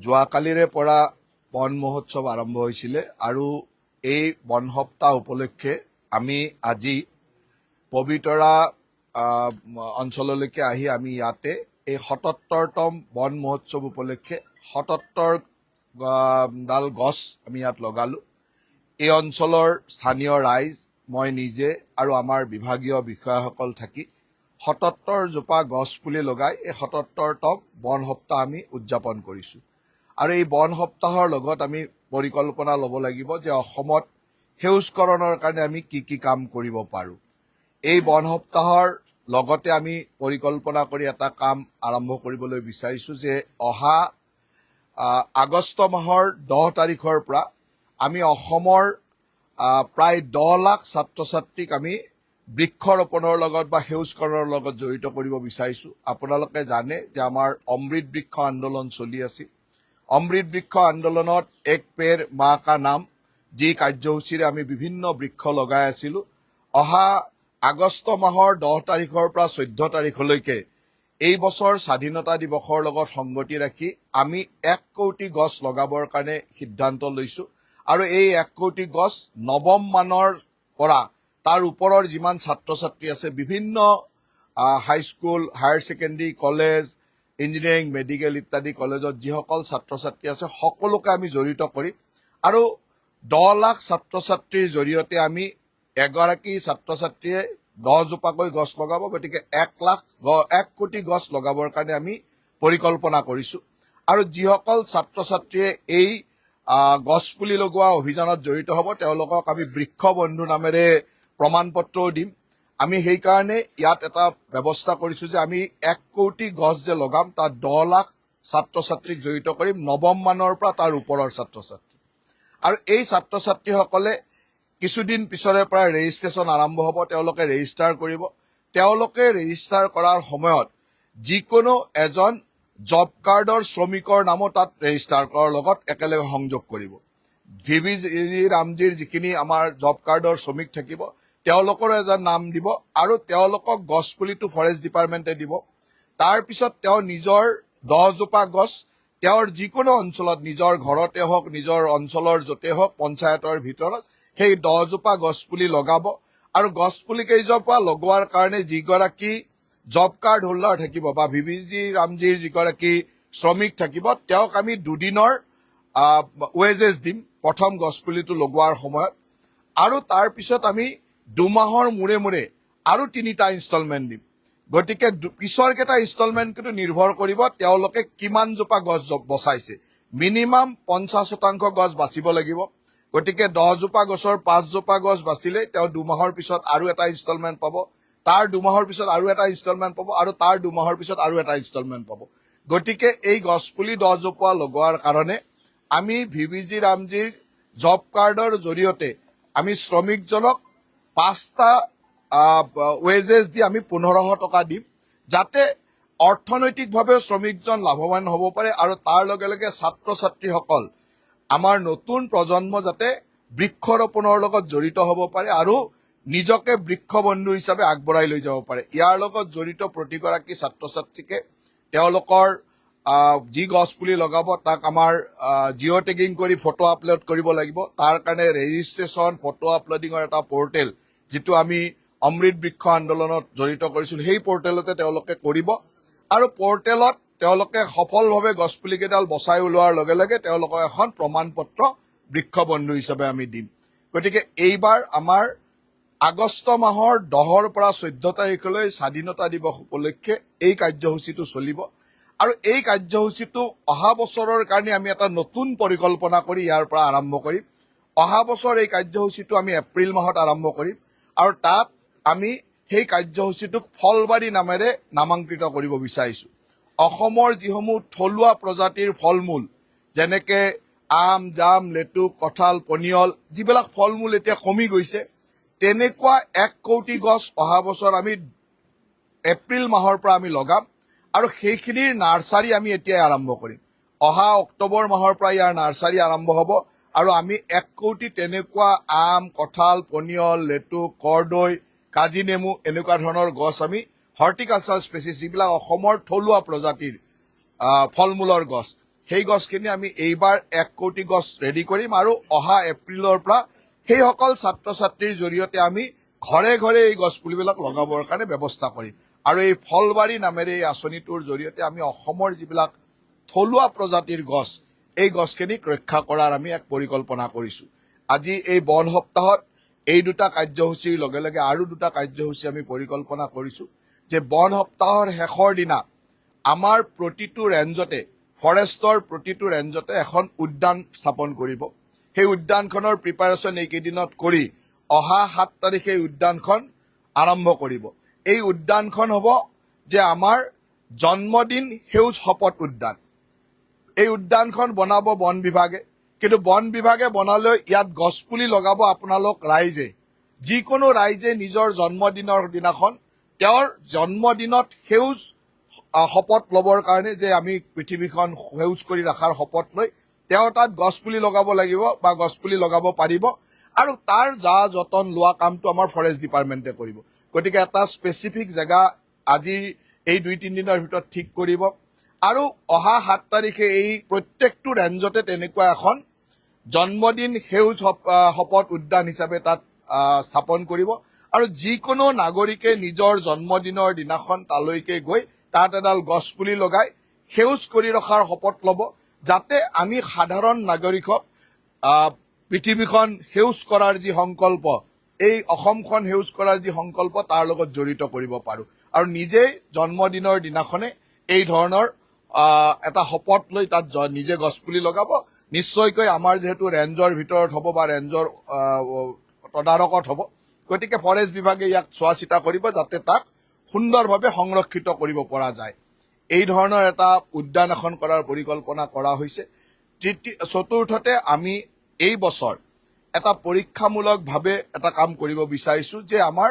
যোৱাকালিৰে পৰা বন মহোৎসৱ আৰম্ভ হৈছিলে আৰু এই বন সপ্তাহ উপলক্ষে আমি আজি পবিতৰা অঞ্চললৈকে আহি আমি ইয়াতে এই ৭৭তম বন মহোৎসৱ উপলক্ষে ৭৭ ডাল গছ আমি ইয়াত লগালো। এই অঞ্চলৰ স্থানীয় ৰাইজ, মই নিজে আৰু আমাৰ বিভাগীয় বিষয়াসকল থাকি ৭৭ জোপা গছ পুলি লগাই এই ৭৭তম বন সপ্তাহ আমি উদযাপন কৰিছোঁ। আৰু এই বন সপ্তাহৰ লগত আমি পৰিকল্পনা ল'ব লাগিব যে অসমত সেউজকৰণৰ কাৰণে আমি কি কি কাম কৰিব পাৰোঁ। এই বন সপ্তাহৰ লগতে আমি পৰিকল্পনা কৰি এটা কাম আৰম্ভ কৰিবলৈ বিচাৰিছোঁ যে অহা আগষ্ট মাহৰ ১০ তাৰিখৰ পৰা আমি অসমৰ প্ৰায় ১০ লাখ ছাত্ৰ ছাত্ৰীক আমি বৃক্ষৰোপণৰ লগত বা সেউজকৰণৰ লগত জড়িত কৰিব বিচাৰিছোঁ। আপোনালোকে জানে যে আমাৰ অমৃত বৃক্ষ আন্দোলন চলি আছিল। অমৃত বৃক্ষ আন্দোলনত এক পেৰ মা কা নাম যি কাৰ্যসূচীৰে আমি বিভিন্ন বৃক্ষ লগাই আছিলোঁ। অহা আগষ্ট মাহৰ ১০ তাৰিখৰ পৰা ১৪ তাৰিখলৈকে এই বছৰ স্বাধীনতা দিৱসৰ লগত সংগতি ৰাখি আমি ১ কোটি গছ লগাবৰ কাৰণে সিদ্ধান্ত লৈছোঁ। আৰু এই ১ কোটি গছ নৱম মানৰ পৰা তাৰ ওপৰৰ যিমান ছাত্ৰ ছাত্ৰী আছে, বিভিন্ন high school, higher secondary, college, engineering, medical ইত্যাদি কলেজত যিসকল ছাত্ৰ ছাত্ৰী আছে সকলোকে আমি জড়িত কৰিম। আৰু ১০ লাখ ছাত্ৰ ছাত্ৰীৰ জৰিয়তে আমি এগৰাকী ছাত্ৰ ছাত্ৰীয়ে ১০ জোপাকৈ গছ লগাব, গতিকে ১ কোটি গছ লগাবৰ কাৰণে আমি পৰিকল্পনা কৰিছোঁ। আৰু যিসকল ছাত্ৰ ছাত্ৰীয়ে এই গছপুলি লগোৱা অভিযানত জড়িত হ'ব তেওঁলোকক আমি বৃক্ষ বন্ধু নামেৰে প্ৰমাণ পত্ৰও দিম। আমি সেইকাৰণে ইয়াত এটা ব্যৱস্থা কৰিছোঁ যে আমি ১ কোটি গছ যে লগাম তাত ১০ লাখ ছাত্ৰ ছাত্ৰীক জড়িত কৰিম, নৱম মানৰ পৰা তাৰ ওপৰৰ ছাত্ৰ ছাত্ৰী। আৰু এই ছাত্ৰ ছাত্ৰীসকলে কিছুদিন পিছৰে পৰা ৰেজিষ্ট্ৰেশ্যন আৰম্ভ হ'ব, তেওঁলোকে ৰেজিষ্টাৰ কৰিব। তেওঁলোকে ৰেজিষ্টাৰ কৰাৰ সময়ত যিকোনো এজন জব কাৰ্ডৰ শ্ৰমিকৰ নামো তাত ৰেজিষ্টাৰ কৰাৰ লগত একেলগে সংযোগ কৰিব। VBG ৰামজীৰ যিখিনি আমাৰ জব কাৰ্ডৰ শ্ৰমিক থাকিব তেওঁলোকৰো এজন নাম দিব আৰু তেওঁলোকক গছপুলিটো ফৰেষ্ট ডিপাৰ্টমেণ্টে দিব। তাৰপিছত তেওঁ নিজৰ ১০ জোপা গছ তেওঁৰ যিকোনো অঞ্চলত, নিজৰ ঘৰতে হওক, নিজৰ অঞ্চলৰ য'তে হওক, পঞ্চায়তৰ ভিতৰত সেই ১০ জোপা গছপুলি লগাব। আৰু গছপুলি কেইজোপা লগোৱাৰ কাৰণে যিগৰাকী জব কাৰ্ড হোল্ডাৰ থাকিব বা VBG ৰামজীৰ যিগৰাকী শ্ৰমিক থাকিব তেওঁক আমি ২ দিনৰ ৱেজেছ দিম প্ৰথম গছপুলিটো লগোৱাৰ সময়ত। আৰু তাৰপিছত আমি ২ মাহৰ মূৰে মূৰে আৰু ৩টা ইনষ্টলমেণ্ট দিম। গতিকে পিছৰ কেইটা ইনষ্টলমেণ্ট কিন্তু নিৰ্ভৰ কৰিব তেওঁলোকে কিমান জোপা গছ বচাইছে। মিনিমাম ৫০% গছ বাচিব লাগিব। গতিকে ১০ জোপা গছৰ ৫ জোপা গছ বাচিলে তেওঁ ২ মাহৰ পিছত আৰু এটা ইনষ্টলমেণ্ট পাব, তাৰ ২ মাহৰ পিছত আৰু এটা ইনষ্টলমেণ্ট পাব আৰু তাৰ ২ মাহৰ পিছত আৰু এটা ইনষ্টলমেণ্ট পাব। গতিকে এই গছপুলি ১০ জোপা লগোৱাৰ কাৰণে আমি VBG ৰামজীৰ জব কাৰ্ডৰ জৰিয়তে আমি শ্ৰমিকজনক ৫টা ৱেজেছ দি আমি ১৫০০ টকা দিম, যাতে অৰ্থনৈতিকভাৱে শ্ৰমিকজন লাভৱান হ'ব পাৰে আৰু তাৰ লগে লগে ছাত্ৰ ছাত্ৰীসকল, আমাৰ নতুন প্ৰজন্ম যাতে বৃক্ষৰোপণৰ লগত জড়িত হ'ব পাৰে আৰু নিজকে বৃক্ষ বন্ধু হিচাপে আগবঢ়াই লৈ যাব পাৰে। ইয়াৰ লগত জড়িত প্ৰতিগৰাকী ছাত্ৰ ছাত্ৰীকে তেওঁলোকৰ যি গছপুলি লগাব তাক আমাৰ জিঅ' টেগিং কৰি ফটো আপলোড কৰিব লাগিব। তাৰ কাৰণে ৰেজিষ্ট্ৰেশ্যন, ফটো আপলোডিঙৰ এটা পৰ্টেল যিটো আমি অমৃত বৃক্ষ আন্দোলনত জড়িত কৰিছিলোঁ সেই পৰ্টেলতে তেওঁলোকে কৰিব। আৰু পৰ্টেলত তেওঁলোকে সফলভাৱে গছপুলিকেইডাল বচাই ওলোৱাৰ লগে লগে তেওঁলোকক এখন প্ৰমাণ পত্ৰ বৃক্ষ বন্ধু হিচাপে আমি দিম। গতিকে এইবাৰ আমাৰ আগষ্ট মাহৰ ১০ৰ পৰা ১৪ তাৰিখলৈ স্বাধীনতা দিৱস উপলক্ষে এই কাৰ্যসূচীটো চলিব। আৰু এই কাৰ্যসূচীটো অহা বছৰৰ কাৰণে আমি এটা নতুন পৰিকল্পনা কৰি ইয়াৰ পৰা আৰম্ভ কৰিম। অহা বছৰ এই কাৰ্যসূচীটো আমি এপ্ৰিল মাহত আৰম্ভ কৰিম আৰু তাত আমি সেই কাৰ্যসূচীটোক ফলবাৰী নামেৰে নামাংকৃত কৰিব বিচাৰিছোঁ। অসমৰ যিসমূহ থলুৱা প্ৰজাতিৰ ফল মূল যেনেকৈ আম, জাম, লেটুক, কঁঠাল, পনিয়ল যিবিলাক ফল মূল এতিয়া কমি গৈছে, তেনেকুৱা ১ কোটি গছ অহা বছৰ আমি এপ্ৰিল মাহৰ পৰা আমি লগাম আৰু সেইখিনিৰ নাৰ্চাৰী আমি এতিয়াই আৰম্ভ কৰিম। অহা অক্টোবৰ মাহৰ পৰা ইয়াৰ নাৰ্চাৰী আৰম্ভ হ'ব আৰু আমি ১ কোটি তেনেকুৱা আম, কঁঠাল, পনিয়ল, লেটুক, কৰ্দৈ, কাজি নেমু এনেকুৱা ধৰণৰ গছ আমি হৰ্টিকালচাৰ স্পেচিছ যিবিলাক অসমৰ থলুৱা প্ৰজাতিৰ ফল মূলৰ গছ সেই গছখিনি আমি এইবাৰ 1 কোটি গছ ৰেডি কৰিম আৰু অহা এপ্ৰিলৰ পৰা সেইসকল ছাত্ৰ ছাত্ৰীৰ জৰিয়তে আমি ঘৰে ঘৰে এই গছপুলিবিলাক লগাবৰ কাৰণে ব্যৱস্থা কৰিম আৰু এই ফলবাৰী নামেৰে এই আঁচনিটোৰ জৰিয়তে আমি অসমৰ যিবিলাক থলুৱা প্ৰজাতিৰ গছ এই গছখিনিক ৰক্ষা কৰাৰ আমি এক পৰিকল্পনা কৰিছোঁ। আজি এই বন সপ্তাহত এই দুটা কাৰ্যসূচীৰ লগে লগে আৰু দুটা কাৰ্যসূচী আমি পৰিকল্পনা কৰিছোঁ যে বন সপ্তাহৰ শেষৰ দিনা আমাৰ প্ৰতিটো ৰেঞ্জতে ফৰেষ্টৰ প্ৰতিটো ৰেঞ্জতে এখন উদ্যান স্থাপন কৰিব। সেই উদ্যানখনৰ প্ৰিপাৰেশ্যন এইকেইদিনত কৰি অহা 7 তাৰিখে এই উদ্যানখন আৰম্ভ কৰিব। এই উদ্যানখন হ'ব যে আমাৰ জন্মদিন সেউজ শপত উদ্যান। এই উদ্যানখন বনাব বন বিভাগে, কিন্তু বন বিভাগে বনালৈ ইয়াত গছপুলি লগাব আপোনালোক ৰাইজে। যিকোনো ৰাইজে নিজৰ জন্মদিনৰ দিনাখন তেওঁৰ জন্মদিনত সেউজ শপত ল'বৰ কাৰণে যে আমি পৃথিৱীখন সেউজ কৰি ৰখাৰ শপত লৈ তেওঁ তাত গছপুলি লগাব লাগিব বা গছপুলি লগাব পাৰিব আৰু তাৰ যা যতন লোৱা কামটো আমাৰ ফৰেষ্ট ডিপাৰ্টমেণ্টে কৰিব। গতিকে এটা স্পেচিফিক জেগা আজি এই 2-3 দিনৰ ভিতৰত ঠিক কৰিব আৰু অহা 7 তাৰিখে এই প্ৰত্যেকটো ৰেঞ্জতে তেনেকুৱা এখন জন্মদিন সেউজ শপত উদ্যান হিচাপে তাত স্থাপন কৰিব আৰু যিকোনো নাগৰিকে নিজৰ জন্মদিনৰ দিনাখন তালৈকে গৈ তাত এডাল গছপুলি লগাই সেউজ কৰি ৰখাৰ শপত ল'ব, যাতে আমি সাধাৰণ নাগৰিকক পৃথিৱীখন সেউজ কৰাৰ যি সংকল্প, এই অসমখন সেউজ কৰাৰ যি সংকল্প তাৰ লগত জড়িত কৰিব পাৰোঁ আৰু নিজেই জন্মদিনৰ দিনাখনে এই ধৰণৰ এটা শপত লৈ তাত নিজে গছপুলি লগাব। নিশ্চয়কৈ আমাৰ যিহেতু ৰেঞ্জৰ ভিতৰত হ'ব বা ৰেঞ্জৰ তদাৰকত হ'ব, গতিকে ফৰেষ্ট বিভাগে ইয়াক চোৱা চিতা কৰিব যাতে তাক সুন্দৰভাৱে সংৰক্ষিত কৰিব পৰা যায়। এই ধৰণৰ এটা উদ্যান এখন কৰাৰ পৰিকল্পনা কৰা হৈছে। চতুৰ্থতে আমি এই বছৰ এটা পৰীক্ষামূলকভাৱে এটা কাম কৰিব বিচাৰিছোঁ যে আমাৰ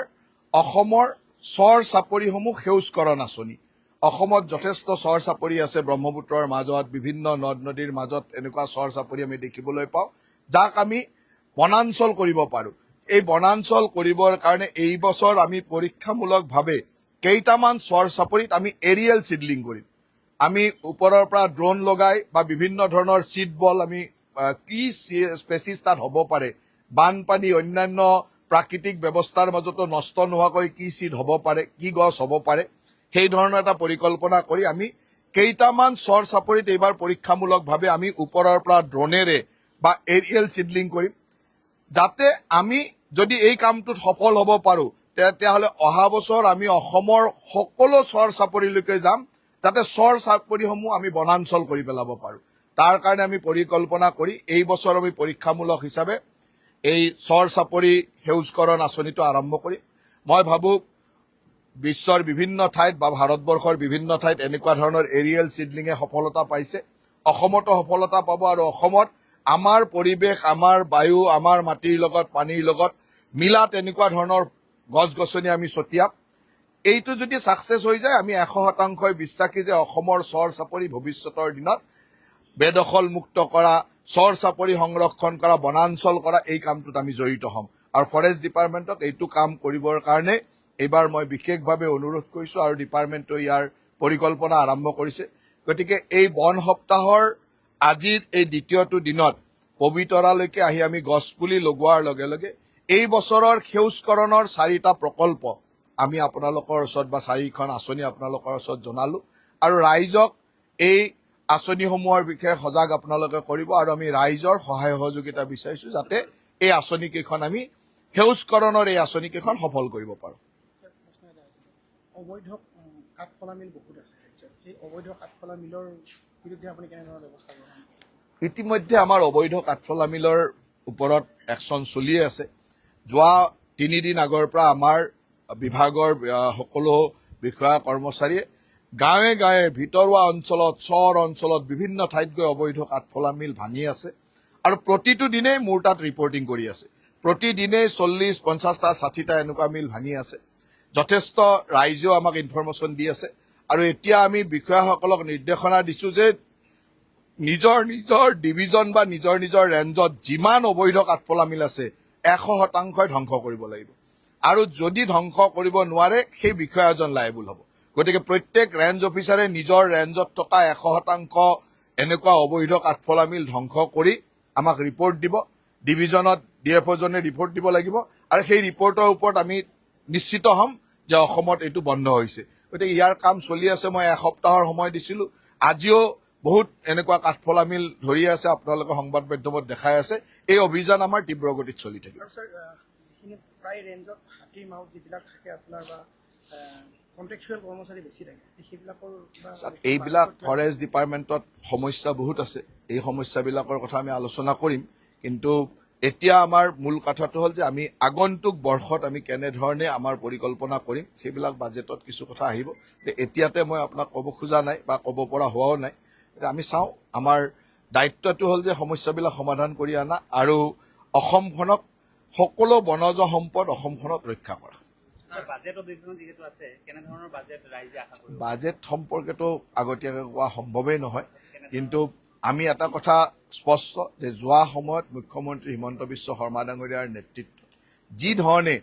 অসমৰ চৰ চাপৰিসমূহ সেউজকৰণ আঁচনি। অসমত যথেষ্ট চৰ চাপৰি আছে, ব্ৰহ্মপুত্ৰৰ মাজত বিভিন্ন নদ নদীৰ মাজত এনেকুৱা চৰ চাপৰি আমি দেখিবলৈ পাওঁ, যাক আমি বনাঞ্চল কৰিব পাৰোঁ। এই বনাঞ্চল কৰিবৰ কাৰণে এই বছৰ আমি পৰীক্ষামূলকভাৱে কেইটামান চৰ চাপৰিত আমি এৰিয়েল চিডলিং কৰিম। আমি ওপৰৰ পৰা ড্ৰোন লগাই বা বিভিন্ন ধৰণৰ চিড বল আমি কি স্পেচিছ তাত হ'ব পাৰে, বানপানী অন্যান্য প্ৰাকৃতিক ব্যৱস্থাৰ মাজতো নষ্ট নোহোৱাকৈ কি চিড হ'ব পাৰে, কি গছ হ'ব পাৰে, সেই ধৰণৰ এটা পৰিকল্পনা কৰি আমি কেইটামান চৰ চাপৰিত এইবাৰ পৰীক্ষামূলকভাৱে আমি ওপৰৰ পৰা ড্ৰোনেৰে বা এৰিয়েল চিডলিং কৰিম, যাতে আমি যদি এই কামটোত সফল হ'ব পাৰোঁ তেতিয়াহ'লে অহা বছৰ আমি অসমৰ সকলো চৰ চাপৰিলৈকে যাম, যাতে চৰ চাপৰিসমূহ আমি বনাঞ্চল কৰি পেলাব পাৰোঁ। তাৰ কাৰণে আমি পৰিকল্পনা কৰি এই বছৰ আমি পৰীক্ষামূলক হিচাপে এই চৰ চাপৰি সেউজকৰণ আঁচনিটো আৰম্ভ কৰিম। মই ভাবোঁ বিশ্বৰ বিভিন্ন ঠাইত বা ভাৰতবৰ্ষৰ বিভিন্ন ঠাইত এনেকুৱা ধৰণৰ এৰিয়েল চিডলিঙে সফলতা পাইছে, অসমতো সফলতা পাব আৰু অসমত আমাৰ পৰিৱেশ, আমাৰ বায়ু, আমাৰ মাটিৰ লগত পানীৰ লগত মিলা তেনেকুৱা ধৰণৰ গছ গছনি আমি ছটিয়াম। এইটো যদি ছাকচেছ হৈ যায় আমি 100% বিশ্বাসী যে অসমৰ চৰ চাপৰি ভৱিষ্যতৰ দিনত বেদখল মুক্ত কৰা, চৰ চাপৰি সংৰক্ষণ কৰা, বনাঞ্চল কৰা, এই কামটোত আমি জড়িত হ'ম আৰু ফৰেষ্ট ডিপাৰ্টমেণ্টক এইটো কাম কৰিবৰ কাৰণে এইবাৰ মই বিশেষভাৱে অনুৰোধ কৰিছোঁ আৰু ডিপাৰ্টমেণ্টে ইয়াৰ পৰিকল্পনা আৰম্ভ কৰিছে। গতিকে এই বন সপ্তাহৰ আজিৰ এই দ্বিতীয়টো দিনত পবিতৰালৈকে আহি আমি গছপুলি লগোৱাৰ লগে লগে এই বছৰৰ সেউজকৰণৰ 4টা প্ৰকল্প আমি আপোনালোকৰ ওচৰত বা 4খন আঁচনি আপোনালোকৰ ওচৰত জনালোঁ আৰু ৰাইজক এই আঁচনিসমূহৰ বিষয়ে সজাগ আপোনালোকে কৰিব আৰু আমি ৰাইজৰ সহায় সহযোগিতা বিচাৰিছোঁ যাতে এই আঁচনিকেইখন আমি সেউজকৰণৰ এই আঁচনিকেইখন সফল কৰিব পাৰোঁ। অবৈধ কাঠফলা মিল বহুত আছে ৰাজ্যত, এই অবৈধ কাঠফলা মিলৰ বিৰুদ্ধে আপুনি কেনেধৰণৰ ব্যৱস্থা ল'ব? ইতিমধ্যে আমাৰ অবৈধ কাঠফলা মিলৰ ওপৰত একশ্যন চলিয়ে আছে। যোৱা 3 দিন আগৰ পৰা আমাৰ বিভাগৰ সকলো বিষয়া কৰ্মচাৰীয়ে গাঁৱে গাঁৱে ভিতৰুৱা অঞ্চলত, চৰ অঞ্চলত বিভিন্ন ঠাইত গৈ অবৈধ কাঠফলা মিল ভাঙি আছে আৰু প্ৰতিটো দিনেই মোৰ তাত ৰিপৰ্টিং কৰি আছে। প্ৰতিদিনেই 40, 50টা, 60টা এনেকুৱা মিল ভাঙি আছে। যথেষ্ট ৰাইজেও আমাক ইনফৰমেশ্যন দি আছে আৰু এতিয়া আমি বিষয়াসকলক নিৰ্দেশনা দিছোঁ যে নিজৰ নিজৰ ডিভিজন বা নিজৰ নিজৰ ৰেঞ্জত যিমান অবৈধ কাঠফলা মিল আছে 100% ধ্বংস কৰিব লাগিব আৰু যদি ধ্বংস কৰিব নোৱাৰে সেই বিষয়া এজন লাইবল হ'ব। গতিকে প্ৰত্যেক ৰেঞ্জ অফিচাৰে নিজৰ ৰেঞ্জত থকা 100% এনেকুৱা অবৈধ কাঠফলা মিল ধ্বংস কৰি আমাক ৰিপৰ্ট দিব, ডিভিজনত DFO জনে ৰিপৰ্ট দিব লাগিব, আৰু সেই ৰিপৰ্টৰ ওপৰত আমি নিশ্চিত হ'ম যে অসমত এইটো বন্ধ হৈছে। গতিকে ইয়াৰ কাম চলি আছে। মই এসপ্তাহৰ সময় দিছিলোঁ। আজিও বহুত এনেকুৱা কাঠফলা মিল ধৰি আছে, আপোনালোকে সংবাদ মাধ্যমত দেখাই আছে। এই অভিযান আমাৰ তীব্ৰ গতিত চলি থাকিব। আৰু ছাৰ যিখিনি প্ৰায় ৰেঞ্জত হাতী মাউত যিবিলাক থাকে আপোনাৰ বা কণ্ট্ৰেকচুৱেল কৰ্মচাৰী বেছি থাকে, সেইবিলাকৰ কিবা এইবিলাক ফৰেষ্ট ডিপাৰ্টমেণ্টত সমস্যা বহুত আছে। এই সমস্যাবিলাকৰ কথা আমি আলোচনা কৰিম। কিন্তু এতিয়া আমাৰ মূল কথাটো হ'ল যে আমি আগন্তুক বৰ্ষত আমি কেনেধৰণে আমাৰ পৰিকল্পনা কৰিম, সেইবিলাক বাজেটত কিছু কথা আহিব। এতিয়াতে মই আপোনাক ক'ব খোজা নাই বা ক'ব পৰা হোৱাও নাই। আমি চাওঁ, আমাৰ দায়িত্বটো হ'ল যে সমস্যাবিলাক সমাধান কৰি অনা আৰু অসমখনক সকলো বনজ সম্পদ অসমখনত ৰক্ষা কৰা। বাজেট সম্পৰ্কেতো আগতীয়াকৈ কোৱা সম্ভৱেই নহয়। কিন্তু আমি এটা কথা স্পষ্ট যে যোৱা সময়ত মুখ্যমন্ত্ৰী হিমন্ত বিশ্ব শৰ্মা ডাঙৰীয়াৰ নেতৃত্বত যি ধৰণে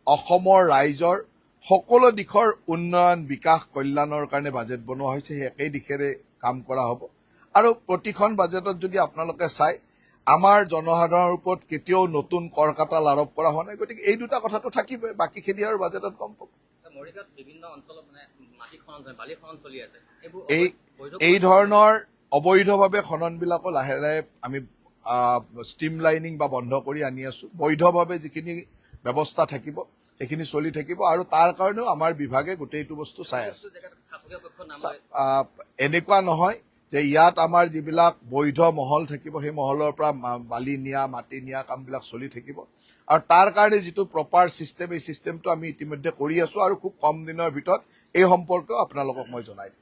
অসমৰ ৰাইজৰ সকলো দিশৰ উন্নয়ন, বিকাশ, কল্যাণৰ কাৰণে বাজেট বনোৱা হৈছে, সেই একেই দিশেৰে কাম কৰা হ'ব। আৰু প্ৰতিখন বাজেটত যদি আপোনালোকে চায়, আমাৰ জনসাধাৰণৰ ওপৰত কেতিয়াও নতুন কৰ কাটাল আৰোপ কৰা হোৱা নাই। গতিকে এই দুটা কথাটো থাকিবই, বাকীখিনি আৰু বাজেটত গম পাব। এই ধৰণৰ অবৈধভাৱে খননবিলাকো লাহে লাহে আমি ষ্ট্ৰীম লাইনিং বা বন্ধ কৰি আনি আছো। বৈধভাৱে যিখিনি ব্যৱস্থা থাকিব সেইখিনি চলি থাকিব, আৰু তাৰ কাৰণেও আমাৰ বিভাগে গোটেইটো বস্তু চাই আছে। এনেকুৱা নহয় যে ইয়াত আমাৰ যিবিলাক বৈধ মহল থাকিব, সেই মহলৰ পৰা বালি নিয়া, মাটি নিয়া কামবিলাক চলি থাকিব। আৰু তাৰ কাৰণে যিটো প্ৰপাৰ চিষ্টেম, এই চিষ্টেমটো আমি ইতিমধ্যে কৰি আছো, আৰু খুব কম দিনৰ ভিতৰত এই সম্পৰ্কেও আপোনালোকক মই জনাই দিম।